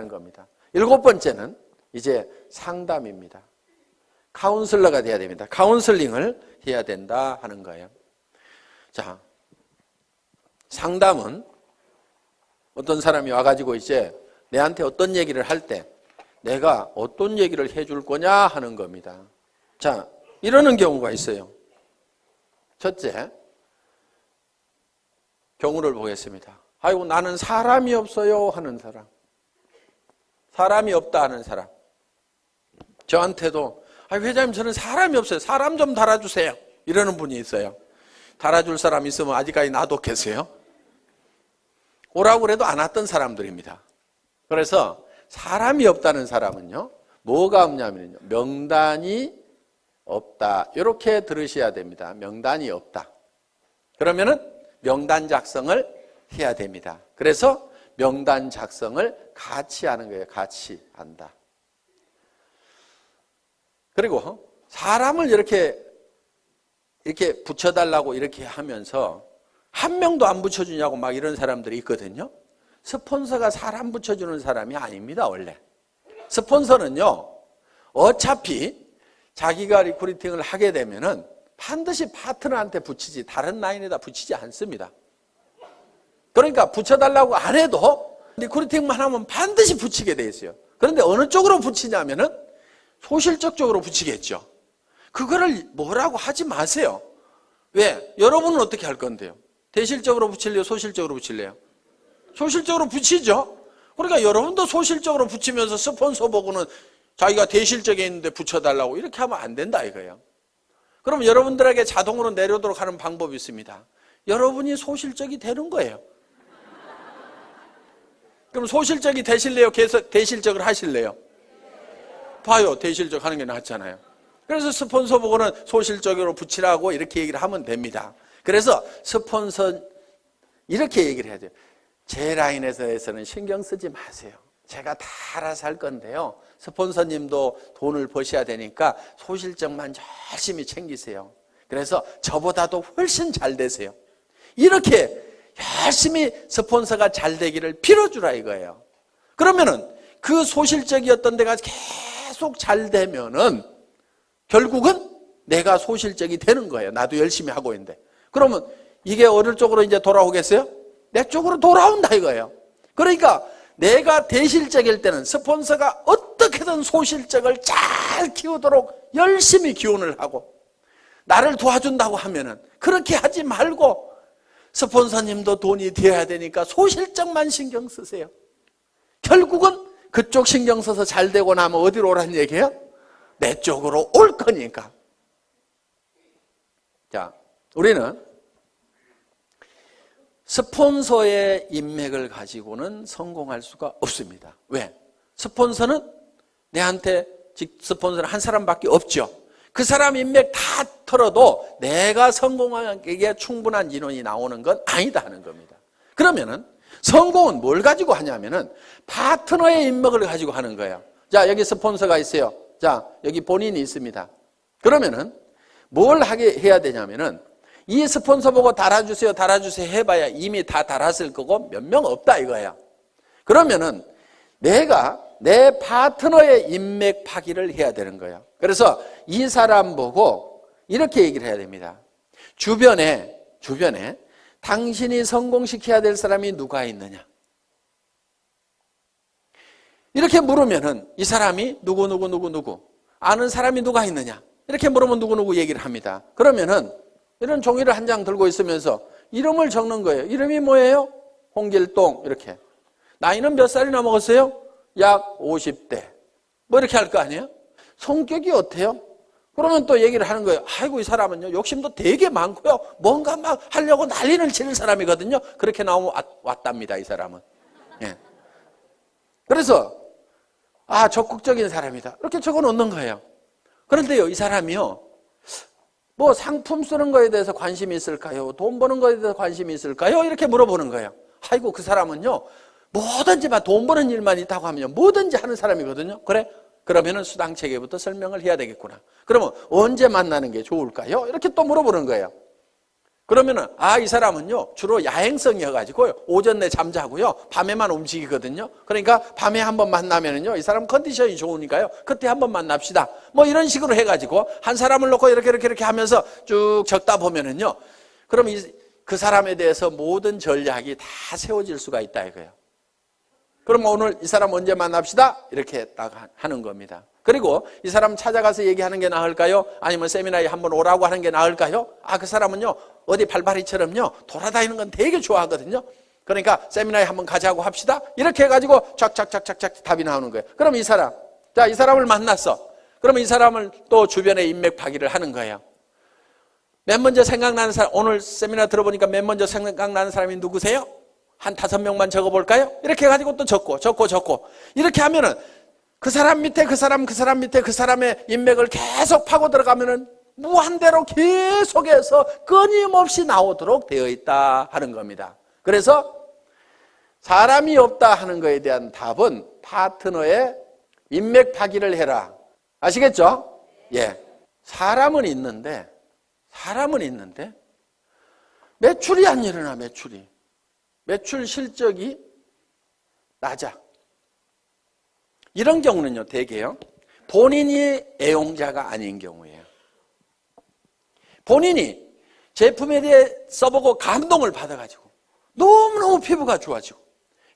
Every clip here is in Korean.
겁니다. 7번째는 이제 상담입니다. 카운슬러가 돼야 됩니다. 카운슬링을 해야 된다 하는 거예요. 자, 상담은 어떤 사람이 와가지고 이제 내한테 어떤 얘기를 할 때 내가 어떤 얘기를 해줄 거냐 하는 겁니다. 자, 이러는 경우가 있어요. 첫째, 경우를 보겠습니다. 아이고, 나는 사람이 없어요 하는 사람. 사람이 없다 하는 사람. 저한테도 회장님 저는 사람이 없어요. 사람 좀 달아주세요. 이러는 분이 있어요. 달아줄 사람 있으면 아직까지 놔뒀겠어요? 오라고 그래도 안 왔던 사람들입니다. 그래서 사람이 없다는 사람은요, 뭐가 없냐면요, 명단이 없다. 이렇게 들으셔야 됩니다. 명단이 없다. 그러면은 명단 작성을 해야 됩니다. 그래서 명단 작성을 같이 하는 거예요. 같이 한다. 그리고 사람을 이렇게 붙여달라고 이렇게 하면서 한 명도 안 붙여주냐고 막 이런 사람들이 있거든요. 스폰서가 사람 붙여주는 사람이 아닙니다, 원래. 스폰서는요, 어차피 자기가 리크루팅을 하게 되면은 반드시 파트너한테 붙이지 다른 라인에다 붙이지 않습니다. 그러니까 붙여달라고 안 해도 리크루팅만 하면 반드시 붙이게 돼 있어요. 그런데 어느 쪽으로 붙이냐면은 소실적 쪽으로 붙이겠죠. 그거를 뭐라고 하지 마세요. 왜? 여러분은 어떻게 할 건데요? 대실적으로 붙일래요? 소실적으로 붙일래요? 소실적으로 붙이죠. 그러니까 여러분도 소실적으로 붙이면서 스폰서 보고는 자기가 대실적에 있는데 붙여달라고 이렇게 하면 안 된다 이거예요. 그럼 여러분들에게 자동으로 내려오도록 하는 방법이 있습니다. 여러분이 소실적이 되는 거예요. 그럼 소실적이 되실래요? 계속 대실적을 하실래요? 봐요. 대실적 하는 게 낫잖아요. 그래서 스폰서 보고는 소실적으로 붙이라고 이렇게 얘기를 하면 됩니다. 그래서 스폰서 이렇게 얘기를 해야 돼요. 제 라인에서는 신경 쓰지 마세요. 제가 다 알아서 할 건데요. 스폰서님도 돈을 버셔야 되니까 소실적만 열심히 챙기세요. 그래서 저보다도 훨씬 잘 되세요. 이렇게 열심히 스폰서가 잘 되기를 빌어주라 이거예요. 그러면은 그 소실적이었던 데가 계속 잘 되면은 결국은 내가 소실적이 되는 거예요. 나도 열심히 하고 있는데. 그러면 이게 어느 쪽으로 이제 돌아오겠어요? 내 쪽으로 돌아온다 이거예요. 그러니까 내가 대실적일 때는 스폰서가 어떻게든 소실적을 잘 키우도록 열심히 기원을 하고 나를 도와준다고 하면은 그렇게 하지 말고 스폰서님도 돈이 되어야 되니까 소실적만 신경 쓰세요. 결국은 그쪽 신경 써서 잘 되고 나면 어디로 오라는 얘기예요? 내 쪽으로 올 거니까. 자, 우리는 스폰서의 인맥을 가지고는 성공할 수가 없습니다. 왜? 스폰서는 내한테 스폰서는 한 사람밖에 없죠. 그 사람 인맥 다 털어도 내가 성공하기에 충분한 인원이 나오는 건 아니다 하는 겁니다. 그러면은 성공은 뭘 가지고 하냐면은 파트너의 인맥을 가지고 하는 거예요. 자, 여기 스폰서가 있어요. 자, 여기 본인이 있습니다. 그러면은 뭘 해야 되냐면은 이 스폰서 보고 달아주세요, 달아주세요 해봐야 이미 다 달았을 거고 몇 명 없다 이거야. 그러면은 내가 내 파트너의 인맥 파기를 해야 되는 거예요. 그래서 이 사람 보고 이렇게 얘기를 해야 됩니다. 주변에 당신이 성공시켜야 될 사람이 누가 있느냐? 이렇게 물으면은 이 사람이 누구 아는 사람이 누가 있느냐? 이렇게 물으면 누구 얘기를 합니다. 그러면은 이런 종이를 한 장 들고 있으면서 이름을 적는 거예요. 이름이 뭐예요? 홍길동 이렇게. 나이는 몇 살이나 먹었어요? 약 50대. 뭐 이렇게 할 거 아니에요? 성격이 어때요? 그러면 또 얘기를 하는 거예요. 아이고 이 사람은요 욕심도 되게 많고요. 뭔가 막 하려고 난리를 치는 사람이거든요. 그렇게 나오면 왔답니다 이 사람은. 예. 그래서 적극적인 사람이다. 이렇게 적어 놓는 거예요. 그런데요 이 사람이요. 뭐 상품 쓰는 거에 대해서 관심이 있을까요? 돈 버는 거에 대해서 관심이 있을까요? 이렇게 물어보는 거예요. 아이고 그 사람은요 뭐든지 돈 버는 일만 있다고 하면 뭐든지 하는 사람이거든요. 그래? 그러면은 수당 체계부터 설명을 해야 되겠구나. 그러면 언제 만나는 게 좋을까요? 이렇게 또 물어보는 거예요. 그러면은 이 사람은요 주로 야행성이어가지고 오전 내 잠자고요 밤에만 움직이거든요. 그러니까 밤에 한번 만나면은요 이 사람 컨디션이 좋으니까요 그때 한번 만납시다. 뭐 이런 식으로 해가지고 한 사람을 놓고 이렇게 하면서 쭉 적다 보면은요 그럼 그 사람에 대해서 모든 전략이 다 세워질 수가 있다 이거예요. 그럼 오늘 이 사람 언제 만납시다 이렇게 딱 하는 겁니다. 그리고 이 사람 찾아가서 얘기하는 게 나을까요? 아니면 세미나에 한번 오라고 하는 게 나을까요? 그 사람은요 어디 발바리처럼요 돌아다니는 건 되게 좋아하거든요. 그러니까 세미나에 한번 가자고 합시다. 이렇게 해가지고 쫙쫙쫙쫙 답이 나오는 거예요. 그럼 이 사람을 만났어. 그러면 이 사람을 또 주변에 인맥 파기를 하는 거예요. 맨 먼저 생각나는 사람, 오늘 세미나 들어보니까 맨 먼저 생각나는 사람이 누구세요? 한 5명만 적어볼까요? 이렇게 해가지고 또 적고 이렇게 하면은 그 사람 밑에 그 사람 밑에 그 사람의 인맥을 계속 파고 들어가면은 무한대로 계속해서 끊임없이 나오도록 되어 있다 하는 겁니다. 그래서 사람이 없다 하는 것에 대한 답은 파트너의 인맥 파기를 해라. 아시겠죠? 예. 사람은 있는데 매출이 안 일어나. 매출 실적이 낮아. 이런 경우는요 대개요 본인이 애용자가 아닌 경우예요. 본인이 제품에 대해 써보고 감동을 받아가지고 너무너무 피부가 좋아지고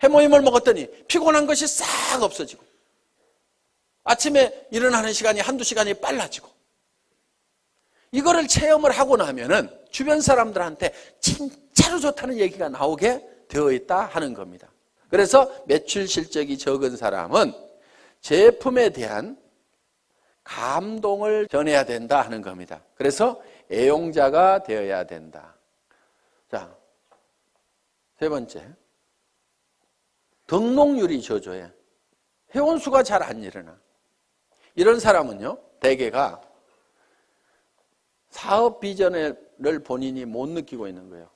해모임을 먹었더니 피곤한 것이 싹 없어지고 아침에 일어나는 시간이 한두 시간이 빨라지고 이거를 체험을 하고 나면은 주변 사람들한테 진짜로 좋다는 얘기가 나오게 되어 있다 하는 겁니다. 그래서 매출 실적이 적은 사람은 제품에 대한 감동을 전해야 된다 하는 겁니다. 그래서 애용자가 되어야 된다. 자, 세 번째. 등록률이 저조해. 회원수가 잘 안 일어나. 이런 사람은요, 대개가 사업 비전을 본인이 못 느끼고 있는 거예요.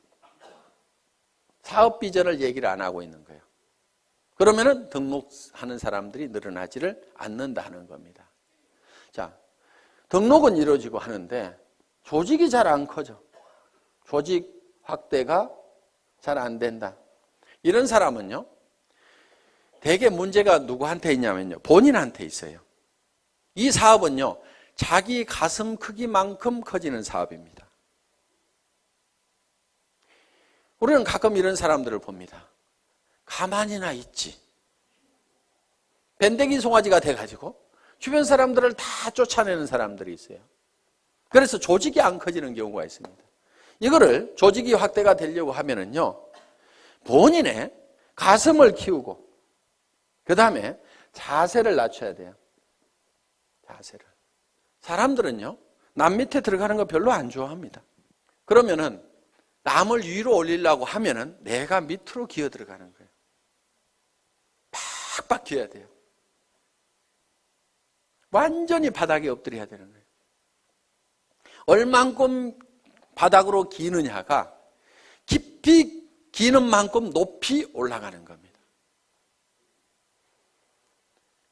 사업 비전을 얘기를 안 하고 있는 거예요. 그러면은 등록하는 사람들이 늘어나지를 않는다 하는 겁니다. 자, 등록은 이루어지고 하는데 조직이 잘 안 커져. 조직 확대가 잘 안 된다. 이런 사람은요, 대개 문제가 누구한테 있냐면요, 본인한테 있어요. 이 사업은요, 자기 가슴 크기만큼 커지는 사업입니다. 우리는 가끔 이런 사람들을 봅니다. 가만히나 있지. 밴댕이 송아지가 돼가지고 주변 사람들을 다 쫓아내는 사람들이 있어요. 그래서 조직이 안 커지는 경우가 있습니다. 이거를 조직이 확대가 되려고 하면은요, 본인의 가슴을 키우고, 그 다음에 자세를 낮춰야 돼요. 자세를. 사람들은요, 남 밑에 들어가는 거 별로 안 좋아합니다. 그러면은 남을 위로 올리려고 하면은 내가 밑으로 기어 들어가는 거예요. 팍팍 기어야 돼요. 완전히 바닥에 엎드려야 되는 거예요. 얼만큼 바닥으로 기느냐가 깊이 기는 만큼 높이 올라가는 겁니다.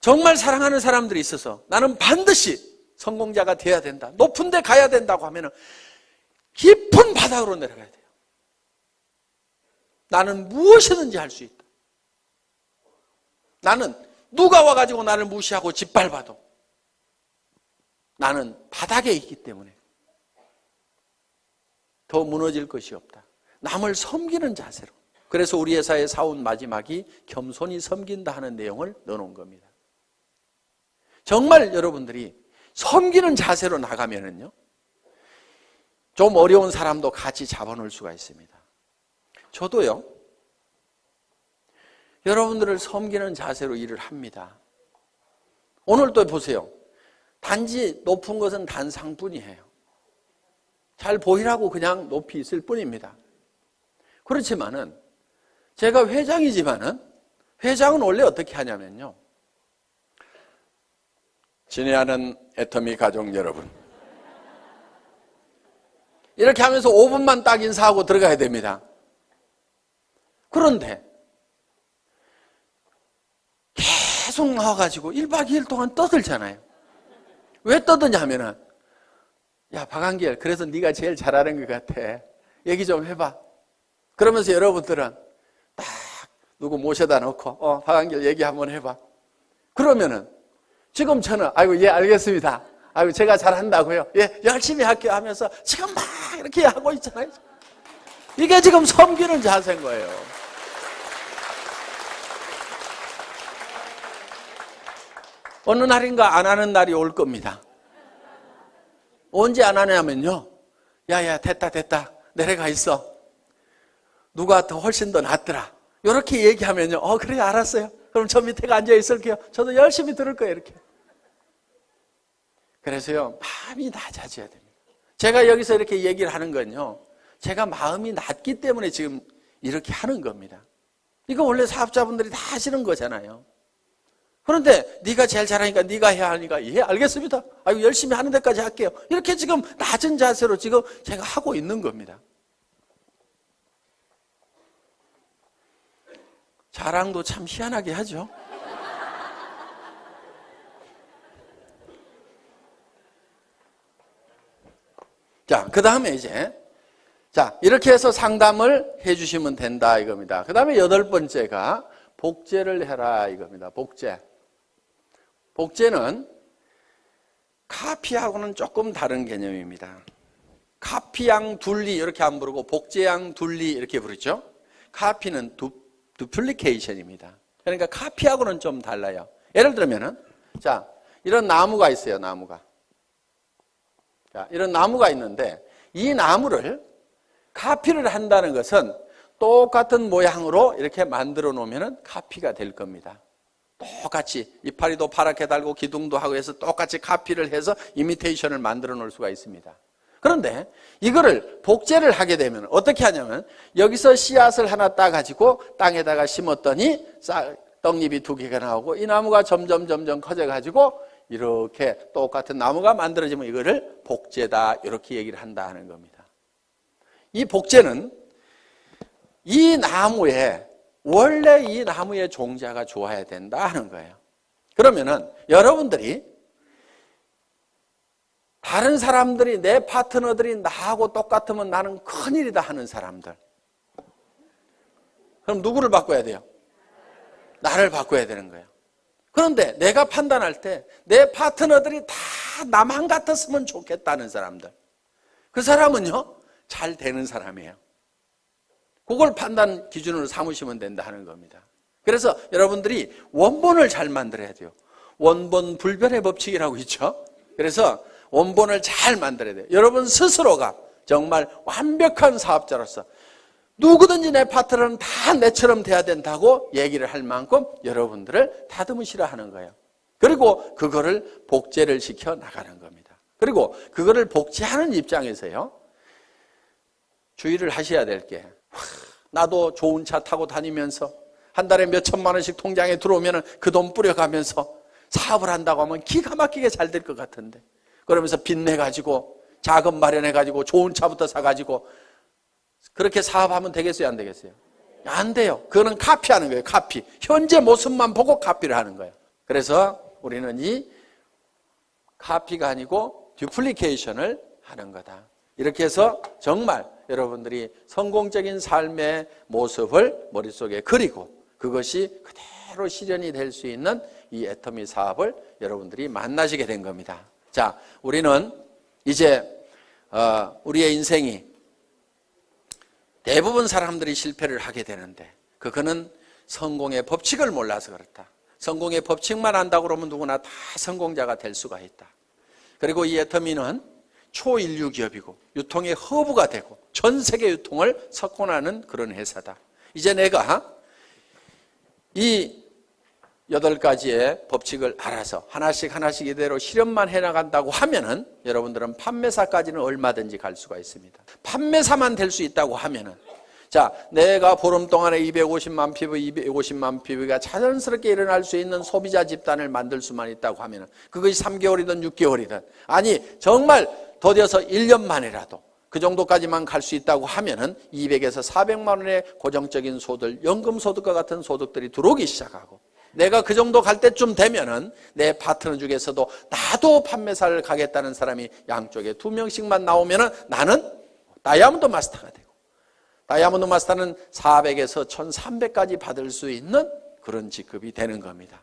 정말 사랑하는 사람들이 있어서 나는 반드시 성공자가 돼야 된다, 높은 데 가야 된다고 하면은 깊은 바닥으로 내려가야 돼요. 나는 무엇이든지 할 수 있다. 나는 누가 와가지고 나를 무시하고 짓밟아도 나는 바닥에 있기 때문에 더 무너질 것이 없다. 남을 섬기는 자세로. 그래서 우리 회사의 사원 마지막이 겸손히 섬긴다 하는 내용을 넣어놓은 겁니다. 정말 여러분들이 섬기는 자세로 나가면은요, 좀 어려운 사람도 같이 잡아놓을 수가 있습니다. 저도요, 여러분들을 섬기는 자세로 일을 합니다. 오늘도 보세요. 단지 높은 것은 단상뿐이에요. 잘 보이라고 그냥 높이 있을 뿐입니다. 그렇지만은 제가 회장이지만은 회장은 원래 어떻게 하냐면요, 친애하는 애터미 가족 여러분, 이렇게 하면서 5분만 딱 인사하고 들어가야 됩니다. 그런데 계속 나와가지고 1박 2일 동안 떠들잖아요. 왜 떠드냐면은, 야 박한길, 그래서 네가 제일 잘하는 것 같아. 얘기 좀 해봐. 그러면서 여러분들은 딱 누구 모셔다 놓고 박한결 얘기 한번 해봐. 그러면은 지금 저는 아이고 예 알겠습니다. 아이고 제가 잘한다고요. 예 열심히 할게요 하면서 지금 막 이렇게 하고 있잖아요. 이게 지금 섬기는 자세인 거예요. 어느 날인가 안 하는 날이 올 겁니다. 언제 안 하냐면요. 야야 됐다 내려가 있어. 누가 더 훨씬 더 낫더라. 이렇게 얘기하면요. 그래 알았어요. 그럼 저 밑에가 앉아 있을게요. 저도 열심히 들을 거예요. 이렇게. 그래서요 마음이 낮아져야 됩니다. 제가 여기서 이렇게 얘기를 하는 건요. 제가 마음이 낮기 때문에 지금 이렇게 하는 겁니다. 이거 원래 사업자분들이 다 하시는 거잖아요. 그런데 네가 제일 잘하니까 네가 해야 하니까 예 알겠습니다. 아이고 열심히 하는 데까지 할게요. 이렇게 지금 낮은 자세로 지금 제가 하고 있는 겁니다. 자랑도 참 희한하게 하죠. 자, 그 다음에 이제 이렇게 해서 상담을 해주시면 된다 이겁니다. 그 다음에 8번째가 복제를 해라 이겁니다. 복제는 카피하고는 조금 다른 개념입니다. 카피양 둘리 이렇게 안 부르고 복제양 둘리 이렇게 부르죠. 카피는 두플리케이션입니다. 그러니까 카피하고는 좀 달라요. 예를 들면은 이런 나무가 있어요. 이런 나무가 있는데 이 나무를 카피를 한다는 것은 똑같은 모양으로 이렇게 만들어 놓으면 카피가 될 겁니다. 똑같이 이파리도 파랗게 달고 기둥도 하고 해서 똑같이 카피를 해서 이미테이션을 만들어 놓을 수가 있습니다. 그런데 이거를 복제를 하게 되면 어떻게 하냐면 여기서 씨앗을 하나 따가지고 땅에다가 심었더니 떡잎이 2개가 나오고 이 나무가 점점 커져가지고 이렇게 똑같은 나무가 만들어지면 이거를 복제다 이렇게 얘기를 한다 하는 겁니다. 이 복제는 원래 이 나무의 종자가 좋아야 된다 하는 거예요. 그러면은 여러분들이 다른 사람들이 내 파트너들이 나하고 똑같으면 나는 큰일이다 하는 사람들. 그럼 누구를 바꿔야 돼요? 나를 바꿔야 되는 거예요. 그런데 내가 판단할 때 내 파트너들이 다 나만 같았으면 좋겠다는 사람들. 그 사람은요, 잘 되는 사람이에요. 그걸 판단 기준으로 삼으시면 된다 하는 겁니다. 그래서 여러분들이 원본을 잘 만들어야 돼요. 원본 불변의 법칙이라고 있죠. 그래서 원본을 잘 만들어야 돼요. 여러분 스스로가 정말 완벽한 사업자로서 누구든지 내 파트너는 다 내처럼 돼야 된다고 얘기를 할 만큼 여러분들을 다듬으시라 하는 거예요. 그리고 그거를 복제를 시켜 나가는 겁니다. 그리고 그거를 복제하는 입장에서요, 주의를 하셔야 될 게, 나도 좋은 차 타고 다니면서 한 달에 몇 천만 원씩 통장에 들어오면 그 돈 뿌려가면서 사업을 한다고 하면 기가 막히게 잘 될 것 같은데, 그러면서 빚내가지고 자금 마련해가지고 좋은 차부터 사가지고 그렇게 사업하면 되겠어요? 안 되겠어요? 안 돼요. 그거는 카피하는 거예요. 카피. 현재 모습만 보고 카피를 하는 거예요. 그래서 우리는 이 카피가 아니고 듀플리케이션을 하는 거다. 이렇게 해서 정말 여러분들이 성공적인 삶의 모습을 머릿속에 그리고 그것이 그대로 실현이 될 수 있는 이 애터미 사업을 여러분들이 만나시게 된 겁니다. 자, 우리는 이제 우리의 인생이 대부분 사람들이 실패를 하게 되는데 그거는 성공의 법칙을 몰라서 그렇다. 성공의 법칙만 안다고 그러면 누구나 다 성공자가 될 수가 있다. 그리고 이 애터미는 초인류 기업이고 유통의 허브가 되고 전 세계 유통을 석권하는 그런 회사다. 이제 내가 이 8가지의 법칙을 알아서 하나씩 이대로 실현만 해나간다고 하면은 여러분들은 판매사까지는 얼마든지 갈 수가 있습니다. 판매사만 될 수 있다고 하면은, 자, 내가 보름 동안에 250만 피부, 250만 피부가 자연스럽게 일어날 수 있는 소비자 집단을 만들 수만 있다고 하면은 그것이 3개월이든 6개월이든 아니 정말 더뎌서 1년 만이라도 그 정도까지만 갈 수 있다고 하면은 200에서 400만 원의 고정적인 소득, 연금소득과 같은 소득들이 들어오기 시작하고 내가 그 정도 갈 때쯤 되면은 내 파트너 중에서도 나도 판매사를 가겠다는 사람이 양쪽에 2명씩만 나오면은 나는 다이아몬드 마스터가 되고 다이아몬드 마스터는 400에서 1300까지 받을 수 있는 그런 직급이 되는 겁니다.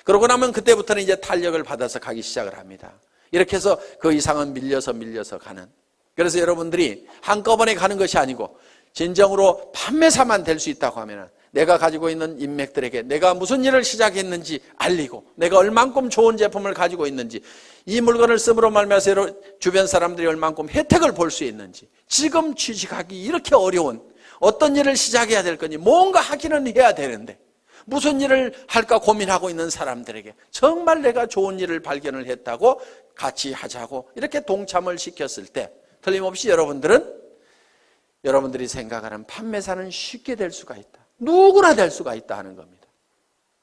그러고 나면 그때부터는 이제 탄력을 받아서 가기 시작을 합니다. 이렇게 해서 그 이상은 밀려서 가는. 그래서 여러분들이 한꺼번에 가는 것이 아니고 진정으로 판매사만 될 수 있다고 하면 내가 가지고 있는 인맥들에게 내가 무슨 일을 시작했는지 알리고 내가 얼만큼 좋은 제품을 가지고 있는지 이 물건을 씀으로 말미암아서 주변 사람들이 얼만큼 혜택을 볼 수 있는지 지금 취직하기 이렇게 어려운 어떤 일을 시작해야 될 건지 뭔가 하기는 해야 되는데 무슨 일을 할까 고민하고 있는 사람들에게 정말 내가 좋은 일을 발견을 했다고 같이 하자고 이렇게 동참을 시켰을 때 틀림없이 여러분들이 생각하는 판매사는 쉽게 될 수가 있다. 누구나 될 수가 있다 하는 겁니다.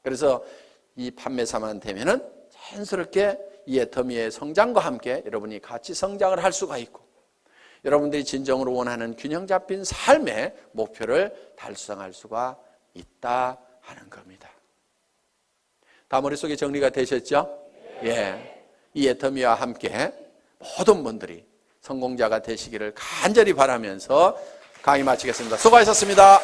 그래서 이 판매사만 되면은 자연스럽게 이 애터미의 성장과 함께 여러분이 같이 성장을 할 수가 있고 여러분들이 진정으로 원하는 균형 잡힌 삶의 목표를 달성할 수가 있다 하는 겁니다. 다 머릿속에 정리가 되셨죠? 예. 이 애터미와 함께 모든 분들이 성공자가 되시기를 간절히 바라면서 강의 마치겠습니다. 수고하셨습니다.